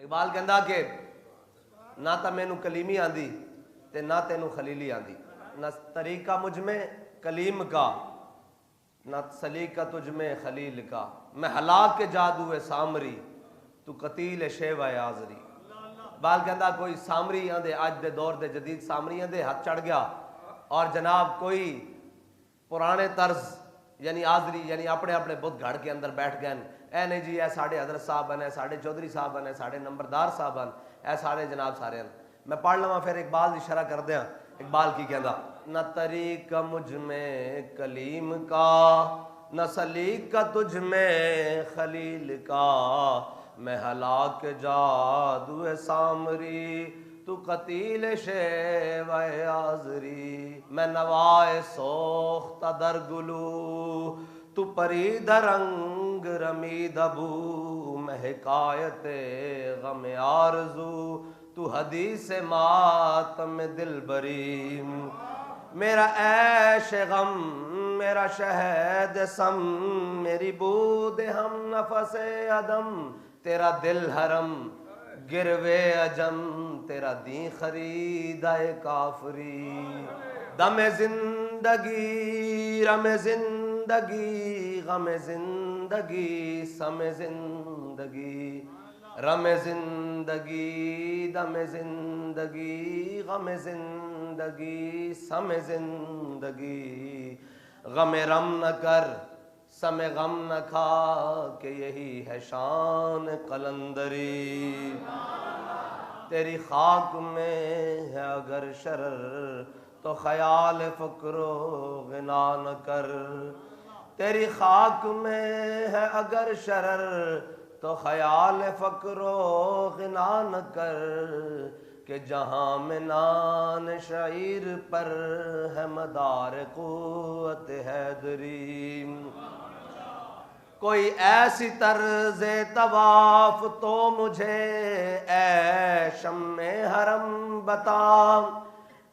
اقبال کہندا کہ نہ تا مینوں کلیمی آندی تے نہ تینوں خلیلی آندی، نہ طریقہ مجھ میں کلیم کا نہ سلیقہ تجھ میں خلیل کا، میں ہلاک کے جادو سامری تو قتیل شیوہ آزری۔ اقبال کہندا کوئی سامری آندے آج دے دور دے جدید سامری آندے ہاتھ چڑھ گیا اور جناب کوئی پرانے طرز یعنی آزری یعنی اپنے اپنے بدھ گھڑ کے اندر بیٹھ گئے، اے نہیں جی اے ساڑھے حضرت صاحب ہیں، ساڑھے چودھری صاحب ہیں، ساڑھے نمبردار صاحب ہیں، اے سارے جناب سارے ہیں۔ میں پڑھ لواں پھر اقبال دی شرح کر دیاں۔ اقبال کی کہندا نہ طریقہ مجھ میں کلیم کا نہ سلیقہ تجھ میں خلیل کا، میں ہلاک جادو سامری تو قتیل شیوہ آزری، میں نوائے سوختہ در گلو تو پرید رنگ رمید ابو، میں حکایت غم آرزو تو حدیث ماتم دل بری، میرا عیش غم میرا شہد سم میری بود ہم نفس عدم، تیرا دل حرم گروے عجم تیرا دین خریدائے کافری، دم زندگی رم زندگی غم زندگی سم زندگی، رم زندگی دم زندگی غم زندگی سم زندگی، غم رم نہ کر سم غم نہ کھا کہ یہی ہے شان قلندری، تیری خاک میں ہے اگر شرر تو خیال فکر و غنا نہ کر، تیری خاک میں ہے اگر شرر تو خیال فکر و غنا نہ کر، کہ جہاں میں نان شعیر پر ہے مدار قوت حیدری، کوئی ایسی طرز طواف تو مجھے اے شمع حرم بتا،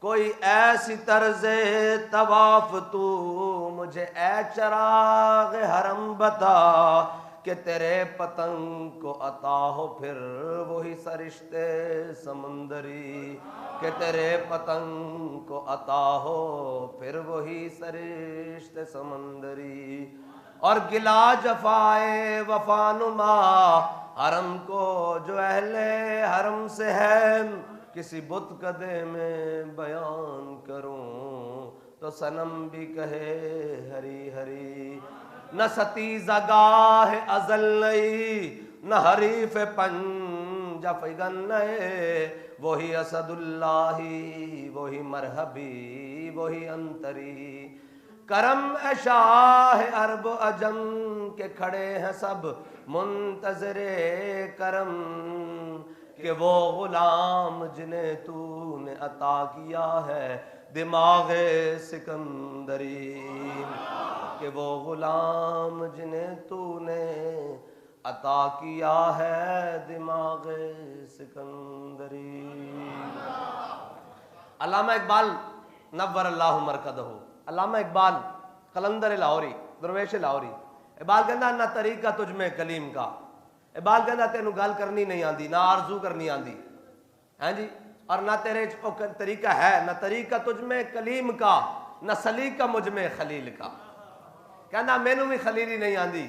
کوئی ایسی طرز طواف تو مجھے اے چراغ حرم بتا، کہ تیرے پتنگ کو عطا ہو پھر وہی سرشتے سمندری، کہ تیرے پتنگ کو عطا ہو پھر وہی سرشتے سمندری، اور گلا جفائے وفا نما حرم کو جو اہل حرم سے ہے، کسی بت کدے میں بیان کروں تو صنم بھی کہے ہری ہری، نہ ستیزہ گاہ ازل نئی نہ حریف پنجہ فگن نئے، وہی اسد اللہ وہی مرحبی وہی انتری، کرم اے شاہ عرب و عجم کے کھڑے ہیں سب منتظر کرم، کہ وہ غلام جنہیں تو نے عطا کیا ہے دماغ سکندری، کہ وہ غلام جنہیں تو نے عطا کیا ہے دماغ سکندری۔ علامہ اقبال نور اللہ مرکزہ، علامہ اقبال قلندر لاہوری درویش لاہوری، اقبال کہندا نہ طریقہ تجھ میں کلیم کا، اقبال کہندا تینوں گل کرنی نہیں آندی نہ آرزو کرنی آندی ہیں جی، اور نہ تیرے طریقہ ہے، نہ طریقہ تجھ میں کلیم کا نہ سلیقہ مجھ میں خلیل کا، کہندا مینوں بھی خلیلی نہیں آندی۔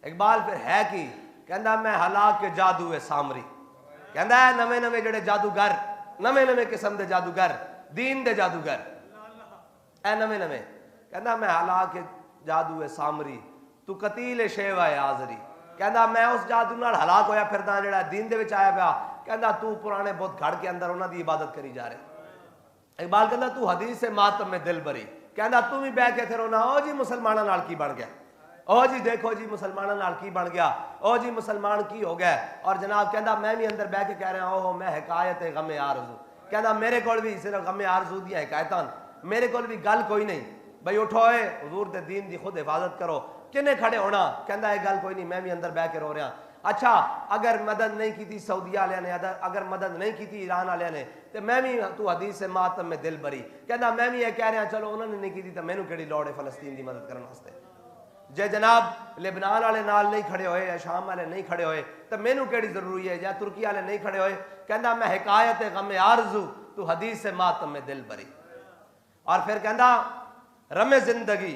اقبال پھر ہے کی کہندا میں ہلاک کے جادو سامری، کہندا ہے نویں نویں جڑے جادوگر نویں نویں قسم دے جادوگر دین دے جادوگر اے نویں نویں، کہندا میں ہلاک کے جادو سامری تو قتیل شیوہ آزری، کہندا میں اس جادو نال ہلاک ہویا پھردا جڑا دین دے وچ آیا پیا، کہندا تو پرانے بت گھڑ کے اندر انہاں دی عبادت کری جا رہے۔ اقبال کہندا تو حدیث ماتم میں دل بری، کہندا تو بھی بہ کے پھر انہاں او جی مسلماناں نال کی بن گیا، او جی دیکھو جی مسلماناں نال کی بن گیا، او جی مسلمان کی ہو گئے، اور جناب کہندا میں بھی اندر بہ کے کہہ رہا ہوں میں حکایت غم آرزو، کہندا میرے کول بھی صرف غم آرزو دی حکایتاں، میرے کول بھی گل کوئی نہیں، بھئی اٹھوئے حضور دے دین دی خود حفاظت کرو، کنے کھڑے ہونا، کہندا یہ گل کوئی نہیں، میں بھی اندر بہ کے رو رہا۔ اچھا اگر مدد نہیں کی تھی سعودیہ والے نے، اگر مدد نہیں کی تھی ایران والے نے، تو میں بھی تو حدیث ماتم میں دل بری، کہندا میں بھی یہ کہہ رہا چلو انہوں نے نہیں کی تھی تو مینوں کیڑی لوڑ ہے فلسطین دی مدد کرنے واسطے۔ جے جناب لبنان والے نال نہیں کھڑے ہوئے یا شام والے نہیں کھڑے ہوئے تو مینوں کیڑی ضروری ہے، یا ترکی والے نہیں کھڑے ہوئے، کہندا میں حکایت غم آرزو تو حدیث ماتم دل بری. اور پھر کہندا رم زندگی،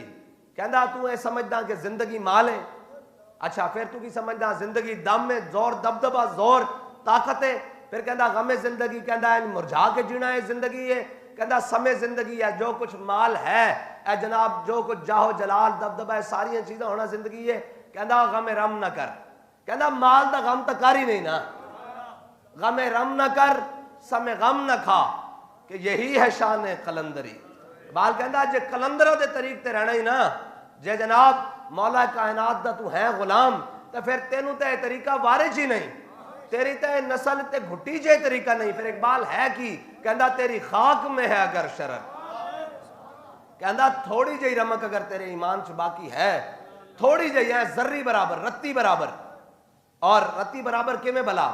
کہندا تو اے سمجھدا کہ زندگی مال ہے، اچھا پھر تو کی سمجھدا زندگی دم ہے، زور دبدبا، زور طاقت ہے. پھر کہندا غم زندگی، کہندا مرجھا کے جینا ہے زندگی ہے، کہندا سمے زندگی ہے، جو کچھ مال ہے اے جناب، جو کچھ جاہو جلال دبدبا ہے، ساری چیزیں ہونا زندگی ہے. کہندا غم رم نہ کر، کہندا مال دا غم تو کر ہی نہیں نا، غم رم نہ کر سمے غم نہ کھا، کہ یہی ہے شان قلندری. بال کہندا جے قلندروں دے طریق تے رہنا ہی نا، جے جناب مولا کائنات دا تو ہے غلام، تو پھر تینوں تے طریقہ وارج ہی نہیں، تیری تے نسل تے گھٹی جے طریقہ نہیں. پھر اقبال ہے کی کہندا تیری خاک میں ہے اگر شرر، کہندا تھوڑی جئی رمک اگر تیرے ایمان چ باقی ہے، تھوڑی جئی ہے، ذری برابر، رتی برابر. اور رتی برابر کیویں بلا،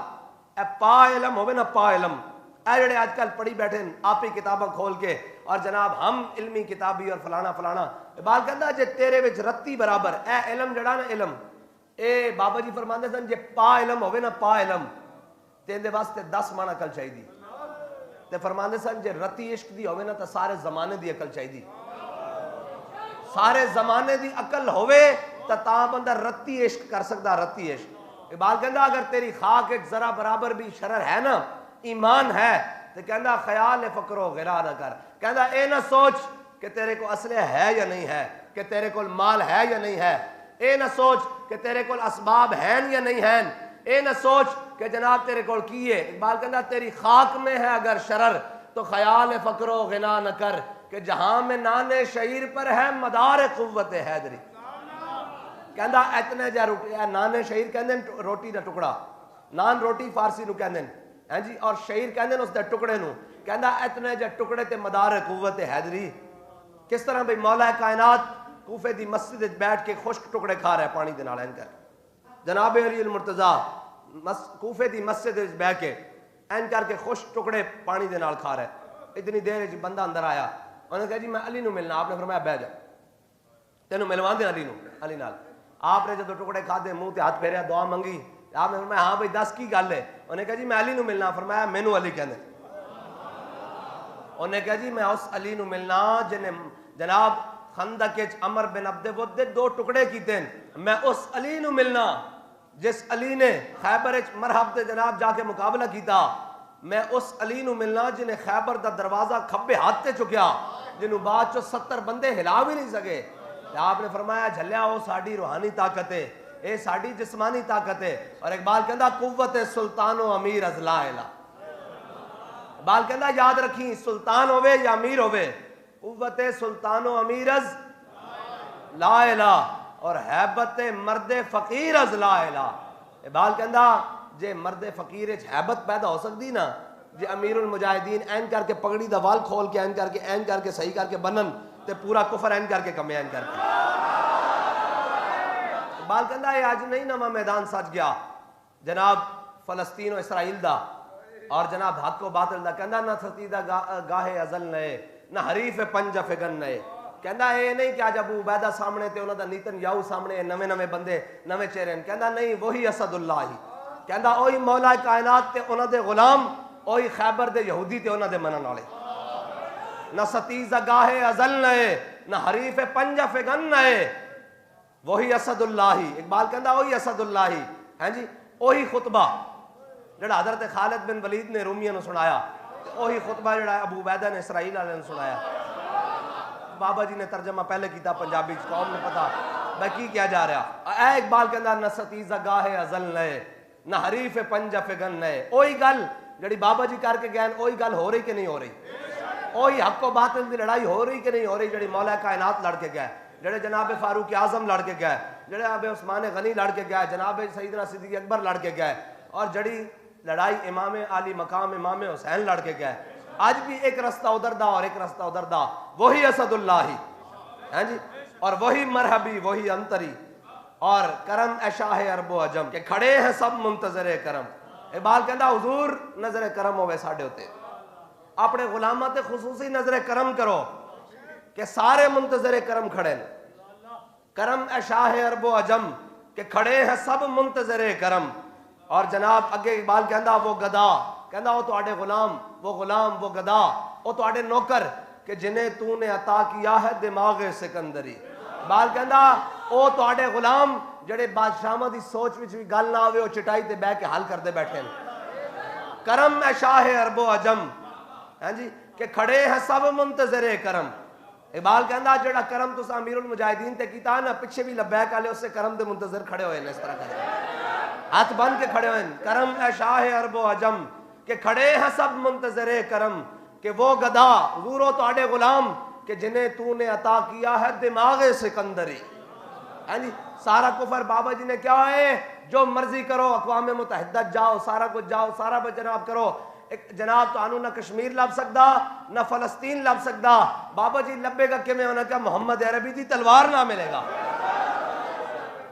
اے پا علم ہوے نا، پا علم اے جڑے آج کل پڑھی بیٹھے آپ ہی کتاباں کھول کے اور جناب ہم علمی کتابی اور فلانا فلانا. اقبال کہندا جے تیرے وچ رتی برابر اے علم جڑا نا، علم اے بابا جی فرماندے سن جے پا علم ہوے نا، پا علم تیندے واسطے 10 من عقل چاہیے. تے فرماندے سن جے رتی عشق دی ہوے نا تے سارے زمانے دی عقل چاہیے، سارے زمانے دی عقل ہوے تا بندہ رتی عشق کر سکدا، رتی عشق. اقبال کہندا اگر تیری خاک ایک ذرا برابر بھی شرر ہے نا، ایمان ہے، تو کہندا خیال فکر و غرا نہ کر. کہندا اے نہ سوچ کہ تیرے کو اسلحہ ہے یا نہیں ہے، کہ تیرے کو مال ہے یا نہیں ہے، اے نہ سوچ کہ تیرے کو اسباب ہیں یا نہیں ہیں، اے نہ سوچ کہ جناب تیرے کو کی ہے. اقبال کہندا تیری خاک میں ہے اگر شرر تو خیال فکر و غنا نہ کر، کہ جہاں میں نانے شعیر پر ہے مدار قوت حیدری. کہندا اتنے جا روٹی، نانے شعیر کہندے روٹی دا ٹکڑا، نان روٹی فارسی نو کہندے ہیں جی، اور شعیر کہندے اس دے ٹکڑے نو. کہندا اتنے جا ٹکڑے تے مدار قوت حیدری. کس طرح بھئی مولا کائنات کوفے دی مسجد وچ بیٹھ کے خشک ٹکڑے کھا رہا ہے پانی دے نال این کر. جناب علی المرتضیٰ کوفے دی مسجد وچ بیٹھ کے این کر کے خشک ٹکڑے پانی دے نال کھا رہا ہے. اتنی دیر وچ بندہ اندر آیا، انہوں نے کہا جی میں علی نو ملنا. آپ نے فرمایا بیٹھ جا، تینوں ملوا دیں علی نو، علی نال. آپ نے جدو ٹکڑے کھادے منہ تے ہاتھ پھیریا، دعا منگی، آپ نے فرمایا ہاں بھائی دس کی گل ہے. انہوں نے کہا جی میں علی نو ملنا. فرمایا مینوں علی کہندے. انہوں نے کہا جی میں اس علی نو ملنا جنہیں جناب خندق وچ عمر بن عبد ود دے 2 ٹکڑے کیتے ہیں. میں اس علی نو ملنا جس علی نے خیبر وچ مرحب تے جناب جا کے مقابلہ کیتا. میں اس علی نو ملنا جنہیں خیبر دا دروازہ کھبے ہاتھ تے چکیا، جنہوں بعد چو 70 بندے ہلا بھی نہیں سکے. آپ نے فرمایا جھلیا وہ ساڑی روحانی طاقت ہے، اے ساڑی جسمانی طاقت ہے. اور اقبال کہندا قوت سلطان و امیر از لا الہ. اقبال کہندا یاد رکھیں سلطان ہوئے یا امیر ہوئے، قوت سلطان و امیر از لا الہ، اور حیبت مرد فقیر از لا الہ. اقبال کہندا جے مرد فقیر وچ حیبت پیدا ہو سکتی نا، جے امیر المجاہدین این کر کے پگڑی دا وال کھول کے این کر کے صحیح کر کے بنن تے پورا کفر این کر کے کمے این کر کے. اقبال کہندا ہے آج نہیں نواں میدان سج گیا جناب فلسطین و اسرائیل دا، اور جناب حق و باطل دا. کہندا نہ ستیدہ گاہے ازل نئے، نہ حریف پنج فگن نئے. کہندا اے نہیں کہ آج ابو عبیدہ سامنے تے انہاں دا نیتن یاہو سامنے نویں بندے نویں چہرے ہیں. کہندا نہیں وہی اسد اللہ ہی. کہندا اوہی مولا کائنات تے انہاں دے غلام، اوہی خیبر دے یہودی تے انہاں دے منن والے. نہ ستیزہ گاہے ازل نئے، نہ حریف پنج فگن نئے، وہی اسد اللہ ہی. اقبال کہندا وہی اسد اللہ ہی ہیں جی. وہی خطبہ جڑا حضرت خالد بن ولید نے رومیہ نے سنایا، وہی خطبہ جڑا ابو عبیدہ نے اسرائیل والے نے سنایا. بابا جی نے ترجمہ پہلے کیتا پنجابی، قوم نے پتا بھائی کی کیا جا رہا. اے اقبال کہندا نہ ستیزہ گاہے ازل نئے، نہ حریف پنج فگن نئے. وہی گل جڑی بابا جی کر کے گئے، وہی گل ہو رہی کہ نہیں ہو رہی؟ وہی حق و باطل دی لڑائی ہو رہی کہ نہیں ہو رہی؟ جڑی مولا کائنات لڑ کے گئے، جڑے جناب فاروق اعظم لڑ کے گئے، جڑے اب عثمان غنی لڑ کے گئے، جناب سیدنا صدیق اکبر لڑ کے گئے، اور جڑی لڑائی امام علی مقام امام حسین لڑ کے گئے. آج بھی ایک رستہ ادھر دا اور ایک رستہ ادھر دا. وہی اسد اللہ ہی ہیں جی، اور وہی مرحبی، وہی انتری، اور کرم اے شاہ عرب و عجم، کہ کھڑے ہیں سب منتظر کرم. اقبال کہندا حضور نظر کرم ہوئے ساڈے ہوتے، اپنے غلاماں تے خصوصی نظر کرم کرو کہ سارے منتظر کرم کھڑے ہیں. کرم اے شاہ عرب و عجم کہ کھڑے ہیں سب منتظر کرم. اور جناب اگے اقبال کہندا وہ گدا کہندا وہ تواڈے غلام وہ گدا وہ تواڈے نوکر کہ جنہیں تو نے عطا کیا ہے دماغ سکندری. اقبال کہندا وہ تواڈے غلام جڑے بادشاہاں دی سوچ وچ بھی گل نہ آوے وہ چٹائی تے بیٹھ کے حل کردے بیٹھے ہیں. کرم اے شاہ عرب و عجم ہاں جی کہ کھڑے ہیں سب منتظر کرم. اقبال کہندا جڑا کرم تساں امیر المجاہدین تے کیتا نا پچھے بھی لبیک والے اس سے کرم دے منتظر کھڑے ہوئے ہیں. اس طرح کرے ہاتھ بن کے کھڑے ہوئے ہیں. کرم اے شاہ عرب و عجم کہ کھڑے ہیں سب منتظر کرم کہ وہ گدا حضور و تواڈے غلام کہ جنہیں تو نے عطا کیا ہے دماغ سکندری. ہاں جی سارا کفر بابا جی نے کیا ہے جو مرضی کرو اقوام متحدہ جاؤ سارا کچھ جاؤ سارا جناب کرو جناب تو آنو نہ کشمیر لب سکدا نہ فلسطین لب سکدا. بابا جی لبے گا کہ میں انہوں نے کہا محمد عربی دی تلوار نہ ملے گا.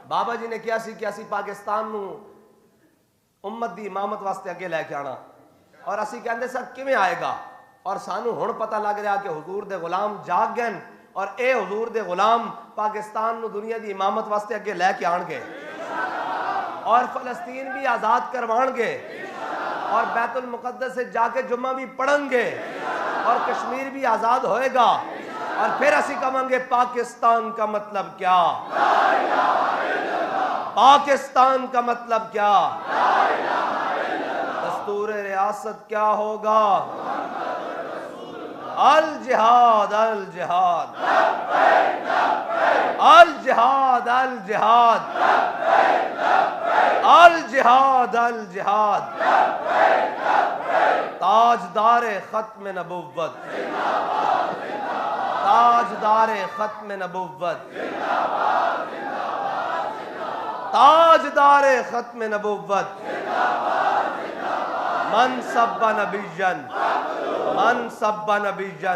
بابا جی نے کیا سی پاکستان نو امت دی امامت واسطے اگے لے کے آنا اور اسی کہندے سر کیویں آئے گا. اور سانو ہن پتہ لگ رہا کہ حضور دے غلام جاگ گئے اور اے حضور دے غلام پاکستان نو دنیا دی امامت واسطے اگے لے کے آن گے اور فلسطین بھی آزاد کروان گے اور بیت المقدس سے جا کے جمعہ بھی پڑھیں گے اور کشمیر بھی آزاد ہوئے گا. اور پھر اسی کہیں گے پاکستان کا مطلب کیا, پاکستان کا مطلب کیا, دستور ریاست کیا ہوگا, الجہاد الجہاد الجہاد الجہاد الجہاد الجہاد. تاجدار ختم نبوت, تاجدار ختم نبوت, تاجدار ختم نبوت. من سب نبیًا من سب نبیًا